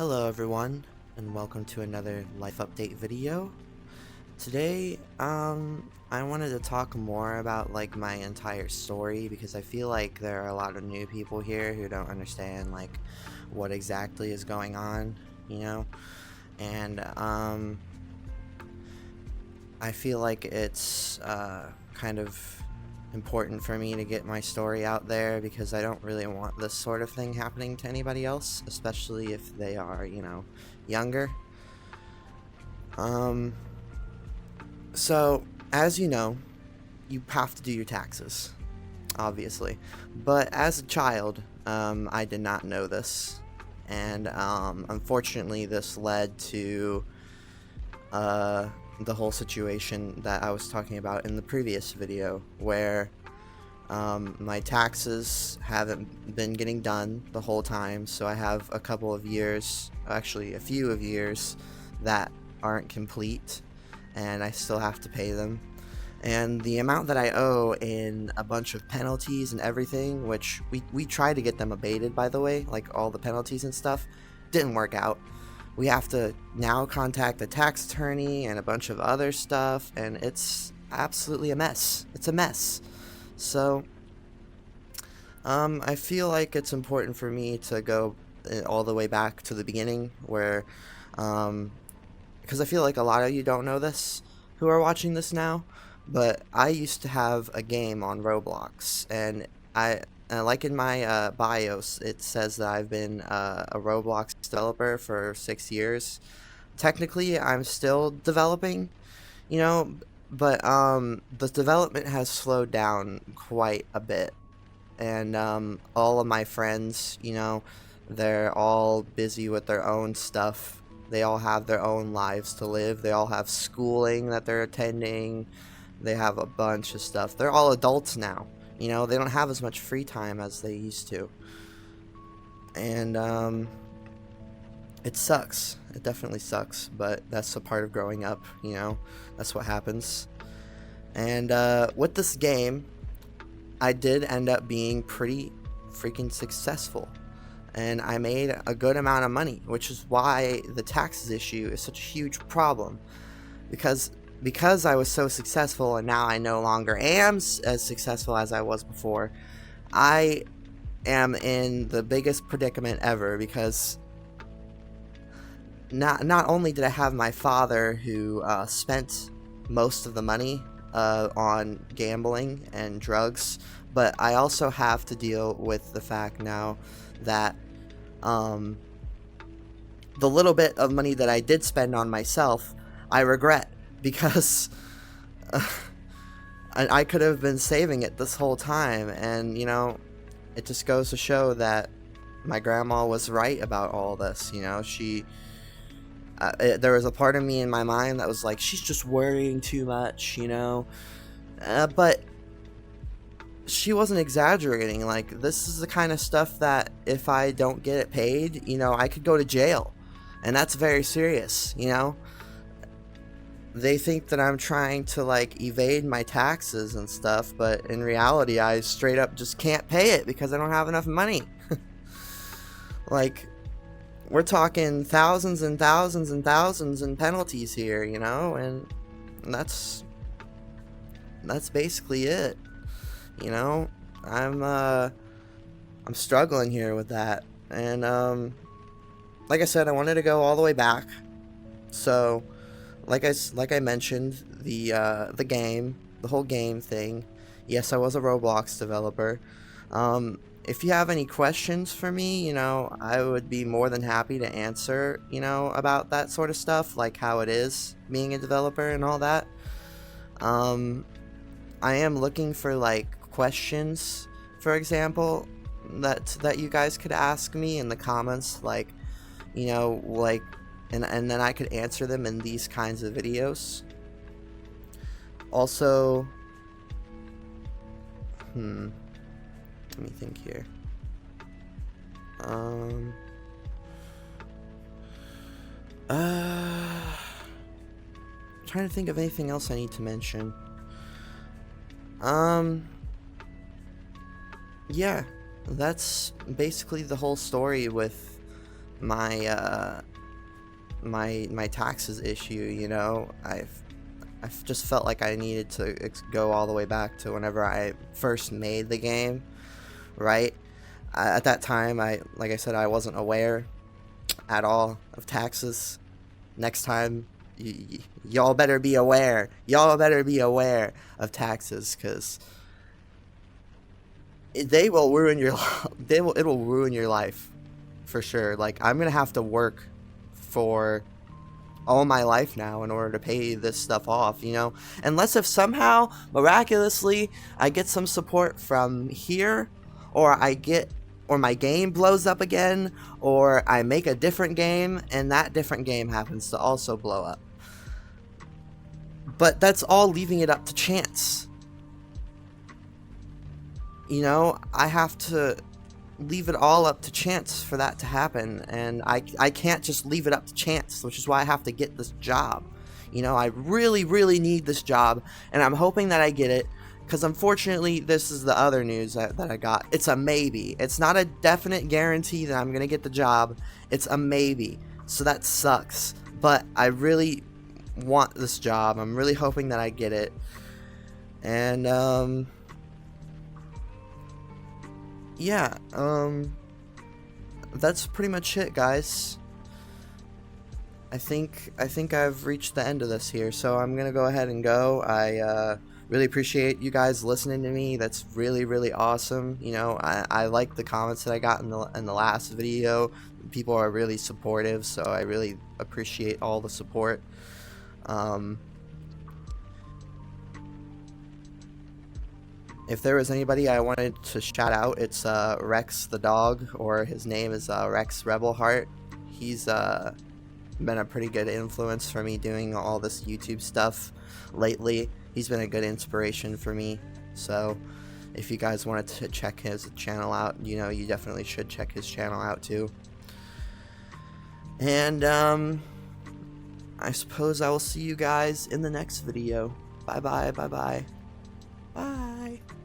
Hello everyone, and welcome to another life update video. Today, I wanted to talk more about like my entire story because I feel like there are a lot of new people here who don't understand like what exactly is going on, you know? And I feel like it's kind of important for me to get my story out there because I don't really want this sort of thing happening to anybody else, especially if they are, younger. Um, so, as you know, you have to do your taxes, obviously. But as a child, I did not know this. And unfortunately, this led to uh, the whole situation that I was talking about in the previous video, where my taxes haven't been getting done the whole time, so I have a couple of years, actually a few of years, that aren't complete, and I still have to pay them. And the amount that I owe in a bunch of penalties and everything, which we tried to get them abated, by the way, like all the penalties and stuff, didn't work out. We have to now contact a tax attorney and a bunch of other stuff, and it's absolutely a mess. It's a mess. So, I feel like it's important for me to go all the way back to the beginning where, um, because I feel like a lot of you don't know this who are watching this now, but I used to have a game on Roblox, and like in my bios, it says that I've been a Roblox developer for 6 years. Technically, I'm still developing, you know, but the development has slowed down quite a bit, and all of my friends, they're all busy with their own stuff. They all have their own lives to live. They all have schooling that they're attending. They have a bunch of stuff. They're all adults now. They don't have as much free time as they used to. And it sucks. It definitely sucks, but that's a part of growing up. That's what happens. And with this game, I did end up being pretty freaking successful. And I made a good amount of money, which is why the taxes issue is such a huge problem. Because I was so successful and now I no longer am as successful as I was before, I am in the biggest predicament ever because not only did I have my father who spent most of the money on gambling and drugs, but I also have to deal with the fact now that the little bit of money that I did spend on myself, I regret because I could have been saving it this whole time, and it just goes to show that my grandma was right about all this. There was a part of me in my mind that was like, she's just worrying too much, but she wasn't exaggerating. Like, this is the kind of stuff that if I don't get it paid, I could go to jail, and that's very serious. They think that I'm trying to like evade my taxes and stuff, but in reality I straight up just can't pay it because I don't have enough money. Like, we're talking thousands and thousands and thousands in penalties here, and that's basically it. I'm struggling here with that, and like I said, I wanted to go all the way back. So, like I mentioned, the whole game thing. Yes, I was a Roblox developer. If you have any questions for me, I would be more than happy to answer, about that sort of stuff, like how it is being a developer and all that. I am looking for like questions, for example, that you guys could ask me in the comments, like, like, and then I could answer them in these kinds of videos. Also, let me think here. Trying to think of anything else I need to mention. Yeah, that's basically the whole story with my my taxes issue. You know, I've just felt like I needed to go all the way back to whenever I first made the game, right? At that time, like I said, I wasn't aware at all of taxes. Next time, y'all better be aware. Y'all better be aware of taxes, because they will ruin your it'll ruin your life for sure. Like, I'm gonna have to work for all my life now in order to pay this stuff off, you know, unless if somehow miraculously I get some support from here, or or my game blows up again, or I make a different game and that different game happens to also blow up. But that's all leaving it up to chance. You know, I have to leave it all up to chance for that to happen, and I can't just leave it up to chance, which is why I have to get this job. You know, I really, really need this job, and I'm hoping that I get it, because unfortunately, this is the other news that I got. It's a maybe. It's not a definite guarantee that I'm gonna get the job. It's a maybe. So that sucks. But I really want this job. I'm really hoping that I get it. And, yeah, that's pretty much it, guys. I think I've reached the end of this here, so I'm gonna go ahead and go. I really appreciate you guys listening to me. That's really, really awesome. You know, I like the comments that I got in the last video. People are really supportive, so I really appreciate all the support. If there was anybody I wanted to shout out, it's Rex the dog, or his name is Rex Rebelheart. He's been a pretty good influence for me doing all this YouTube stuff lately. He's been a good inspiration for me. So if you guys wanted to check his channel out, you know, you definitely should check his channel out too. And I suppose I will see you guys in the next video. Bye bye, bye bye. Bye.